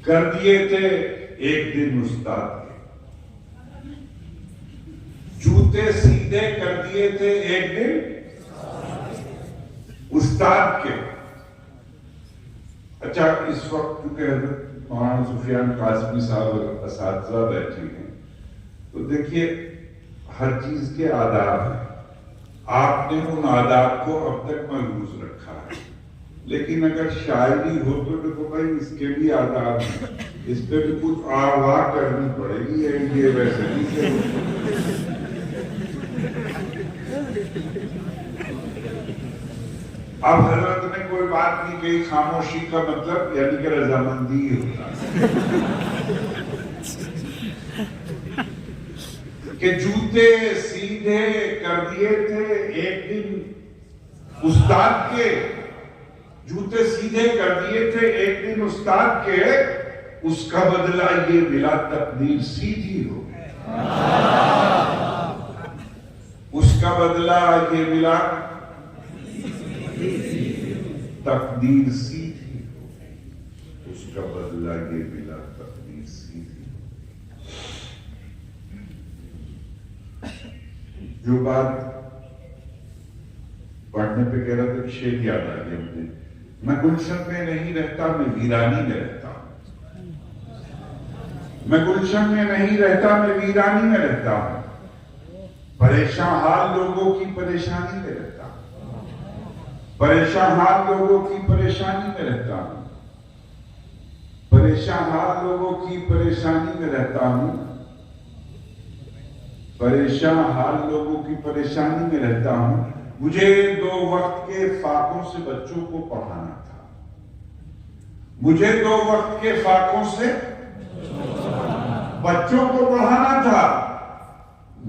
कर दिए थे एक दिन उस्ताद के, जूते सीधे कर दिए थे एक दिन उस्ताद के। अच्छा, इस वक्त क्योंकि हज़रत मौलाना सुफियान काज़मी साहब असातिज़ा बैठे हैं, तो देखिए हर चीज के आदाब हैं। आपने उन आदाब को अब तक महफूज रखा है, लेकिन अगर शायरी हो तो देखो भाई इसके भी आदाब हैं, इस पे भी कुछ आवाह करनी पड़ेगी। ये वैसे नहीं अब हजरत ने कोई बात नहीं कही, खामोशी का मतलब यानी कि रजामंदी होता है कि जूते सीधे कर दिए थे एक दिन उस्ताद के, जूते सीधे कर दिए थे एक दिन उस्ताद के, उसका बदला ये मिला तकदीर सीधी हो गई। उसका बदला ये मिला तकदीर सीधी हो गई। उसका बदला ये मिला तकदीर सीधी। जो बात पढ़ने पे कह रहा था, शेर याद आ गया मुझे। मैं गुलशन में नहीं रहता, मैं वीरानी में रहता हूं। मैं गुलशन में नहीं रहता, मैं वीरानी में रहता हूं। परेशान हाल लोगों की परेशानी में रहता हूं। परेशान हाल लोगों की परेशानी में रहता हूं। परेशान हाल लोगों की परेशानी में रहता हूं। परेशान हाल लोगों की परेशानी में रहता हूं। मुझे 2 वक्त के फाकों से बच्चों को पढ़ाना था। मुझे 2 वक्त के फाकों से बच्चों को पढ़ाना था,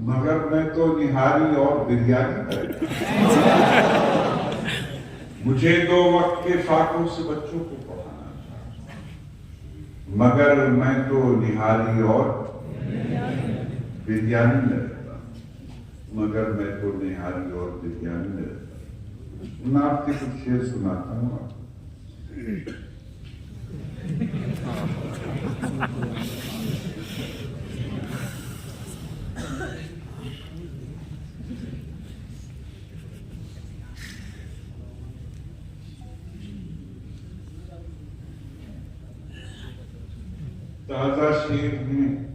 मगर मैं तो निहारी और बिरयानी करता। मुझे 2 वक्त के फाकों से बच्चों को पढ़ाना था, मगर मैं तो निहारी और बिरयानी में रहता, मगर मैं तो निहारी और बिरयानी में रहता। मैं आपके कुछ शेर सुनाता हूँ। ताजा शेर में